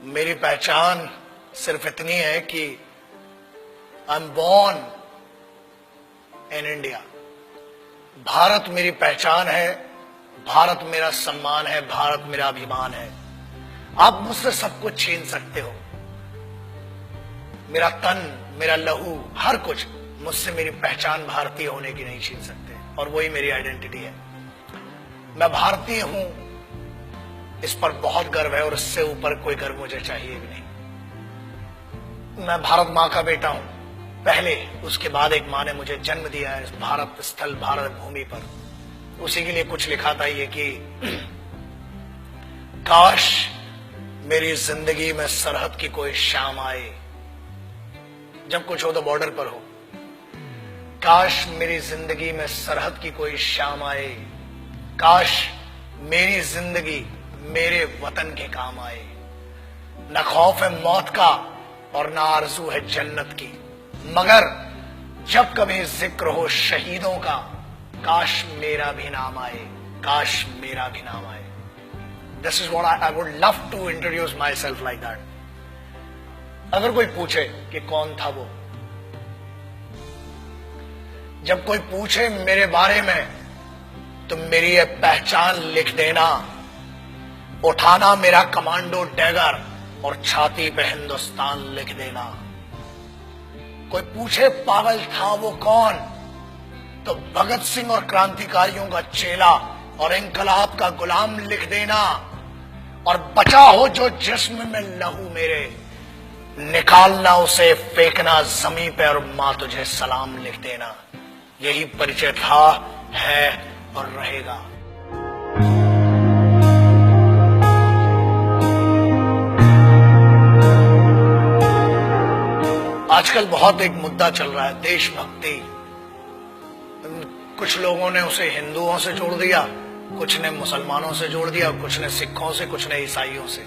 मेरी पहचान सिर्फ इतनी है कि I am born in India. Bharat मेरी पहचान है, भारत मेरा सम्मान है, भारत मेरा अभिमान है। आप मुझसे सब कुछ छीन सकते हो, मेरा तन, मेरा लहू, हर कुछ, मुझसे मेरी पहचान भारतीय होने की नहीं छीन सकते, और वही मेरी आइडेंटिटी है। मैं भारतीय हूं, इस पर बहुत गर्व है, और इससे ऊपर कोई गर्व मुझे चाहिए भी नहीं। मैं भारत मां का बेटा हूं पहले, उसके बाद एक मां ने मुझे जन्म दिया है इस भारत स्थल, भारत भूमि पर। उसी के लिए कुछ लिखा था ये कि काश मेरी जिंदगी में सरहद की कोई शाम आए, जब कुछ हो तो बॉर्डर पर हो। काश मेरी जिंदगी में सरहद की कोई शाम आए, काश मेरी जिंदगी मेरे वतन के काम आए। न खौफ है मौत का और न आरज़ू है जन्नत की, मगर जब कभी जिक्र हो शहीदों का, काश मेरा भी नाम आए, काश मेरा भी नाम आए। This is what I would love to introduce myself like that. अगर कोई पूछे कि कौन था वो, जब कोई पूछे मेरे बारे में, तो मेरी ये पहचान लिख देना, उठाना मेरा कमांडो डैगर और छाती पे हिंदुस्तान लिख देना। कोई पूछे पागल था वो कौन, तो भगत सिंह और क्रांतिकारियों का चेला और इंकलाब का गुलाम लिख देना। और बचा हो जो जिस्म में लहू मेरे, निकालना उसे, फेंकना जमीन पे, और मां तुझे सलाम लिख देना। यही परिचय था, है और रहेगा। आजकल बहुत एक मुद्दा चल रहा है, देशभक्ति। कुछ लोगों ने उसे हिंदुओं से जोड़ दिया, कुछ ने मुसलमानों से जोड़ दिया, कुछ ने सिखों से, कुछ ने ईसाइयों से।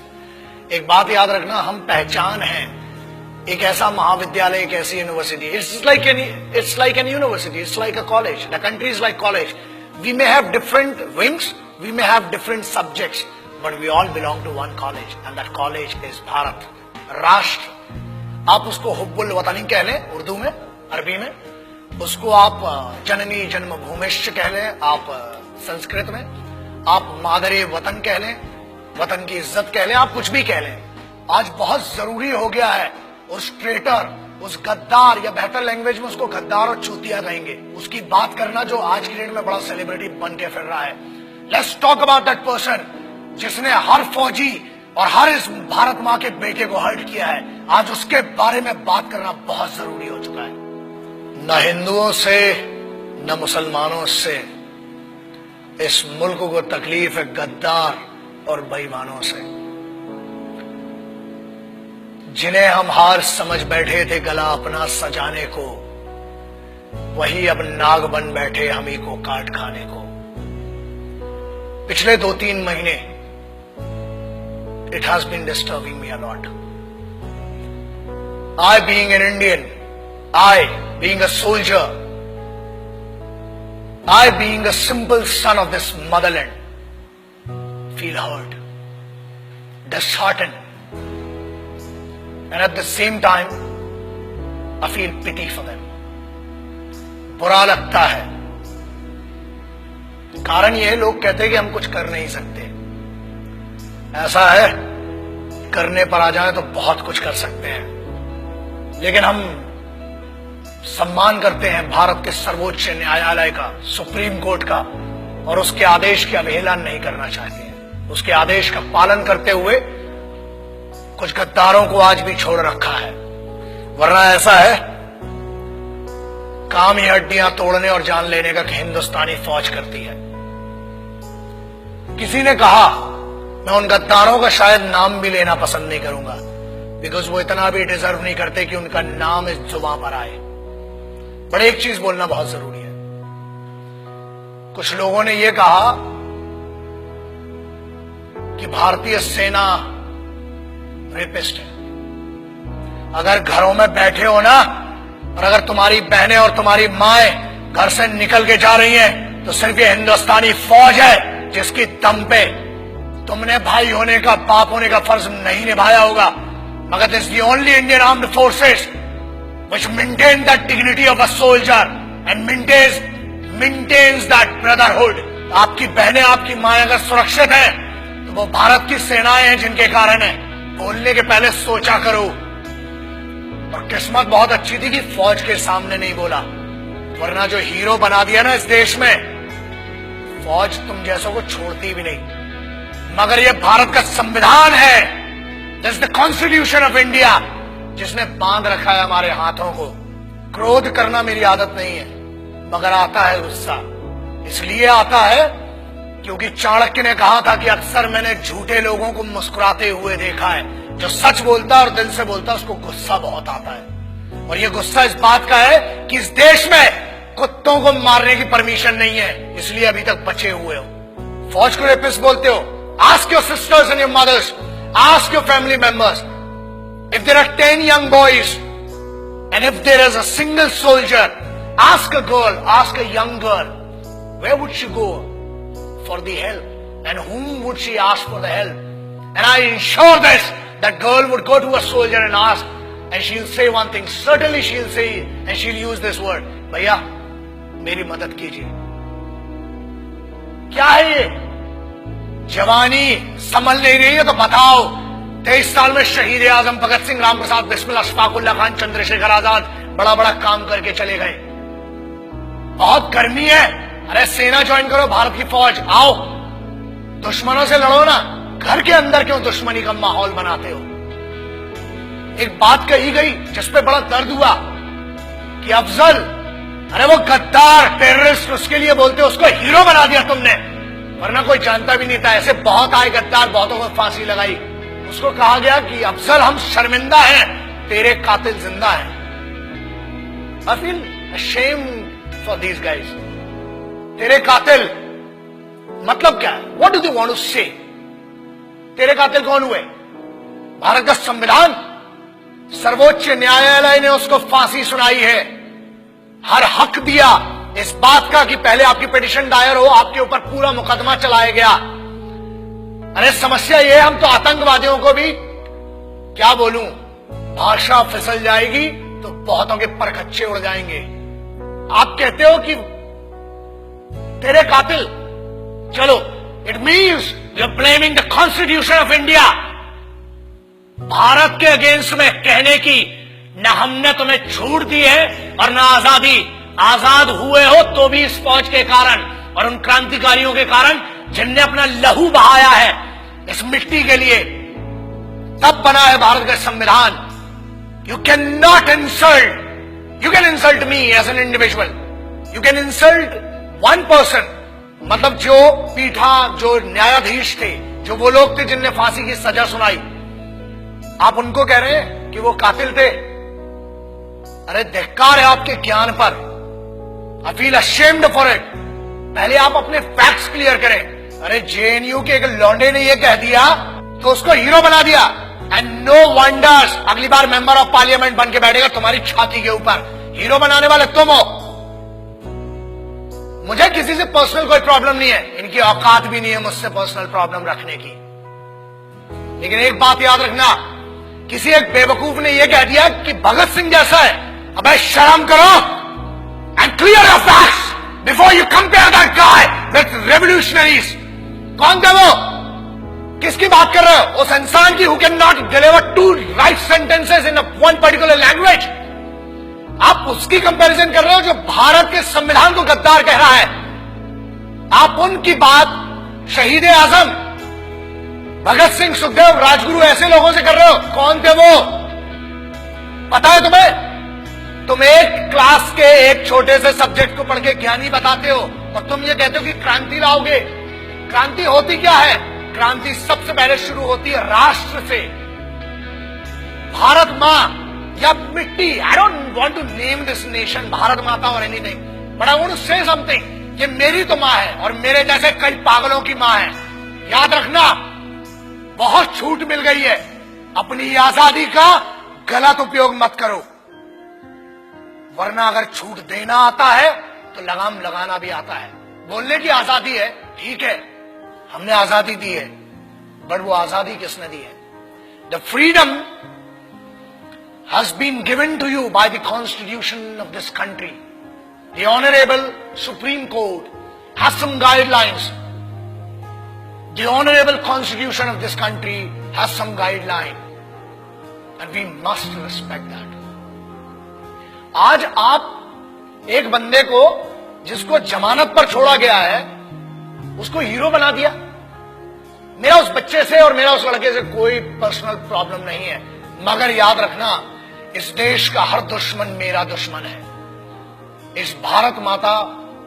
एक बात याद रखना, हम पहचान हैं, एक ऐसा महाविद्यालय, एक ऐसी university. It's like an university, it's like a college, the country is like college. We may have different wings, we may have different subjects, but we all belong to one college, and that college is Bharat, राष्ट्र। आप उसको हुब्बुल वतनी कह लें उर्दू में, अरबी में, उसको आप जननी जन्मभूमिश्च कह लें आप संस्कृत में, आप मादरे वतन कह लें, वतन की इज्जत कह लें, आप कुछ भी कह लें। आज बहुत जरूरी हो गया है उस ट्रेटर, उस गद्दार, या बेहतर लैंग्वेज में उसको गद्दार और चूतिया कहेंगे, उसकी बात करना जो आज की डेट में बड़ा सेलिब्रिटी बन के फिर रहा है। Let's talk about that person जिसने हर फौजी और हर इस भारत मां के बेटे को हर्ट किया है। आज उसके बारे में बात करना बहुत जरूरी हो चुका है। न हिंदुओं से न मुसलमानों से इस मुल्क को तकलीफ है गद्दार और बेईमानों से, जिन्हें हम हार समझ बैठे थे गला अपना सजाने को, वही अब नाग बन बैठे हम ही को काट खाने को। पिछले 2-3 महीने it has been disturbing me a lot. I being an Indian, I being a soldier, I being a simple son of this motherland, feel hurt, disheartened, and at the same time I feel pity for them. बुरा लगता है। कारण ये, लोग कहते हैं कि हम कुछ कर नहीं सकते। ऐसा है, करने पर आ जाए तो बहुत कुछ कर सकते हैं, लेकिन हम सम्मान करते हैं भारत के सर्वोच्च न्यायालय का, सुप्रीम कोर्ट का, और उसके आदेश की अवहेलना नहीं करना चाहते हैं। उसके आदेश का पालन करते हुए कुछ गद्दारों को आज भी छोड़ रखा है, वरना ऐसा है काम ही हड्डियां तोड़ने और जान लेने का हिंदुस्तानी फौज करती है। किसी ने कहा, मैं उन गद्दारों का शायद नाम भी लेना पसंद नहीं करूंगा, बिकॉज वो इतना भी डिजर्व नहीं करते कि उनका नाम इस जुबान पर आए। पर एक चीज बोलना बहुत जरूरी है। कुछ लोगों ने यह कहा कि भारतीय सेना रेपिस्ट है। अगर घरों में बैठे हो ना, और अगर तुम्हारी बहनें और तुम्हारी माएं घर से निकल के जा रही हैं, तो सिर्फ ये हिंदुस्तानी फौज है जिसकी दम पे तुमने भाई होने का, बाप होने का फर्ज नहीं निभाया होगा, मगर this is the only Indian armed forces which maintain that dignity of a soldier and maintains that brotherhood. आपकी बहनें, आपकी माएं अगर सुरक्षित हैं तो वो भारत की सेनाएं हैं जिनके कारण है। बोलने के पहले सोचा करो। और किस्मत बहुत अच्छी थी कि फौज के सामने नहीं बोला, वरना जो हीरो बना दिया ना इस देश में, फौज तुम जैसों को छोड़ती भी नहीं। मगर ये भारत का संविधान है, this is the constitution of India, जिसने बांध रखा है हमारे हाथों को। क्रोध करना मेरी आदत नहीं है, मगर आता है गुस्सा। इसलिए आता है क्योंकि चाणक्य ने कहा था कि अक्सर मैंने झूठे लोगों को मुस्कुराते हुए देखा है। जो सच बोलता है और दिल से बोलता है उसको गुस्सा बहुत आता है। और ये गुस्सा इस बात का है कि इस देश में कुत्तों को मारने की परमिशन नहीं है, इसलिए अभी तक बचे हुए हो। फौज को रेपिस्ट बोलते हो। Ask your sisters and your mothers, ask your family members, if there are 10 young boys and if there is a single soldier, ask a girl, ask a young girl, where would she go for the help and whom would she ask for the help? And I ensure this, that girl would go to a soldier and ask, and she'll say one thing, certainly she'll say, and she'll use this word, भैया मेरी मदद कीजिए। क्या है ये? जवानी संभल नहीं रही है तो बताओ। 23 साल में शहीद आजम भगत सिंह, राम प्रसाद बिस्मिल, अशफाकुल्ला खान, चंद्रशेखर आजाद बड़ा बड़ा काम करके चले गए। बहुत गर्मी है, अरे सेना ज्वाइन करो, भारत की फौज, आओ दुश्मनों से लड़ो ना। घर के अंदर क्यों दुश्मनी का माहौल बनाते हो? एक बात कही गई जिसपे बड़ा दर्द हुआ कि अफजल, अरे वो गद्दार टेररिस्ट, उसके लिए बोलते हो, उसको हीरो बना दिया तुमने, वरना कोई जानता भी नहीं था। ऐसे बहुत आए गद्दार, बहुतों को फांसी लगाई। उसको कहा गया कि अफजल हम शर्मिंदा हैं, तेरे कातिल जिंदा हैं। I feel ashamed for these guys. तेरे कातिल मतलब क्या है? What do they want to say? तेरे कातिल कौन हुए? भारत का संविधान, सर्वोच्च न्यायालय ने उसको फांसी सुनाई है। हर हक दिया इस बात का कि पहले आपकी पिटीशन दायर हो, आपके ऊपर पूरा मुकदमा चलाया गया। अरे समस्या ये, हम तो आतंकवादियों को भी क्या बोलूं, भाषा फिसल जाएगी तो बहुतों के परखच्चे उड़ जाएंगे। आप कहते हो कि तेरे कातिल, चलो it means you are blaming the constitution of India. Bharat के अगेंस्ट में कहने की न हमने तुम्हें छूट दी है और न आजादी। आजाद हुए हो तो भी इस फौज के कारण और उन क्रांतिकारियों के कारण जिनने अपना लहू बहाया है इस मिट्टी के लिए। तब बना है भारत का संविधान। You can not insult, you can insult me as an individual, you can insult one person, मतलब जो पीठा, जो न्यायाधीश थे, जो वो लोग थे जिनने फांसी की सजा सुनाई, आप उनको कह रहे हैं कि वो कातिल थे। अरे धिक्कार है आपके ज्ञान पर। I feel ashamed for it. पहले आप अपने फैक्ट्स क्लियर करें। अरे जेएनयू के एक लौंडे ने ये कह दिया तो उसको हीरो बना दिया। एंड नो वंडर्स, अगली बार मेंबर ऑफ पार्लियामेंट बन के बैठेगा तुम्हारी छाती के ऊपर। हीरो बनाने वाले तुम हो। मुझे किसी से पर्सनल कोई प्रॉब्लम नहीं है, इनकी औकात भी नहीं है मुझसे पर्सनल प्रॉब्लम रखने की। लेकिन एक बात याद रखना, किसी एक बेवकूफ ने यह कह दिया कि भगत सिंह जैसा है। अबे शर्म करो and clear your facts before you compare that guy with revolutionaries. कौन थे वो? किसकी बात कर रहे हो? उस इंसान की who can not deliver two right sentences in one particular language. आप उसकी कंपैरिजन कर रहे हो जो भारत के संविधान को गद्दार कह रहा है। आप उनकी बात शहीद आजम, भगत सिंह, सुखदेव, राजगुरु ऐसे लोगों से कर रहे हो। कौन थे वो? पता है तुम्हें? तुम एक क्लास के एक छोटे से सब्जेक्ट को पढ़ के ज्ञानी बताते हो और तुम ये कहते हो कि क्रांति लाओगे। क्रांति होती क्या है? क्रांति सबसे पहले शुरू होती है राष्ट्र से। भारत मां या मिट्टी, I don't want to name this nation Bharat Mata और anything, but I want to say something. ये मेरी तो मां है और मेरे जैसे कई पागलों की मां है। याद रखना, बहुत छूट मिल गई है। अपनी आजादी का गलत उपयोग मत करो, वरना अगर छूट देना आता है तो लगाम लगाना भी आता है। बोलने की आजादी है, ठीक है, हमने आजादी दी है, बट वो आजादी किसने दी है? The freedom has been given to you by the constitution of this country. The honourable supreme court has some guidelines. The honourable constitution of this country has some guideline and we must respect that. आज आप एक बंदे को जिसको जमानत पर छोड़ा गया है उसको हीरो बना दिया. मेरा उस बच्चे से और मेरा उस लड़के से कोई पर्सनल प्रॉब्लम नहीं है, मगर याद रखना इस देश का हर दुश्मन मेरा दुश्मन है. इस भारत माता,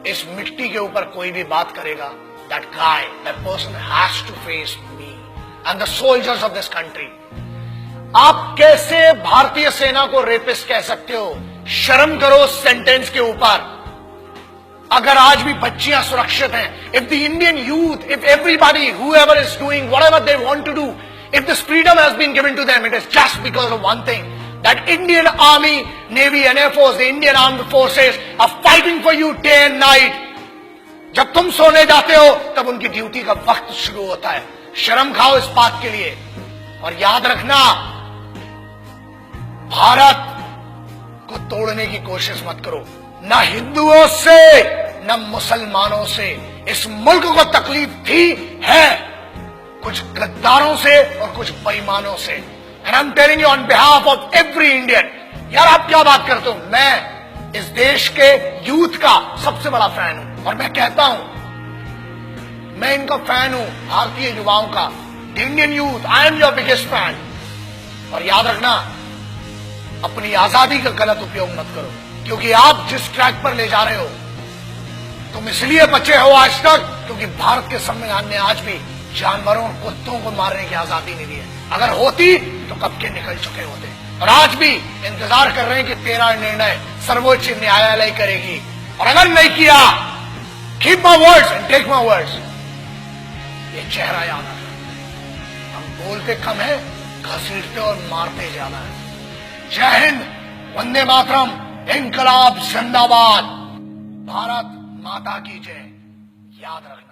इस मिट्टी के ऊपर कोई भी बात करेगा, that guy, that person has to face me and the soldiers of this country. आप कैसे भारतीय सेना को रेपिस्ट कह सकते हो? शर्म करो सेंटेंस के ऊपर. अगर आज भी बच्चियां सुरक्षित हैं, if the Indian youth, if everybody, whoever is doing whatever they want to do, if this freedom has been given to them, it is just because of one thing, that Indian Army, Navy and Air Force, the Indian Armed Forces are fighting for you day and night. जब तुम सोने जाते हो तब उनकी duty का वक्त शुरू होता है. शर्म खाओ इस बात के लिए. और याद रखना, भारत को तोड़ने की कोशिश मत करो. न हिंदुओं से न मुसलमानों से इस मुल्क को तकलीफ थी, है कुछ गद्दारों से और कुछ बेईमानों से. And I am telling you on behalf of every Indian. यार आप क्या बात करते हो? मैं इस देश के यूथ का सबसे बड़ा फैन हूं और मैं कहता हूं, मैं इनका फैन हूं, भारतीय युवाओं का. The Indian youth, I am your biggest fan. और याद रखना, अपनी आजादी का गलत उपयोग मत करो, क्योंकि आप जिस ट्रैक पर ले जा रहे हो, तुम इसलिए बचे हो आज तक क्योंकि भारत के संविधान ने आज भी जानवरों और कुत्तों को मारने की आजादी नहीं दी है. अगर होती तो कब के निकल चुके होते. और आज भी इंतजार कर रहे हैं कि तेरा निर्णय सर्वोच्च न्यायालय करेगी. और अगर नहीं किया, keep my words and take my words. ये चेहरा याद रखना. हम बोलते कम है, घसीटते और मारते ज्यादा है. जय हिंद, वंदे मातरम, इनकलाब जिंदाबाद, भारत माता की जय. याद रखना.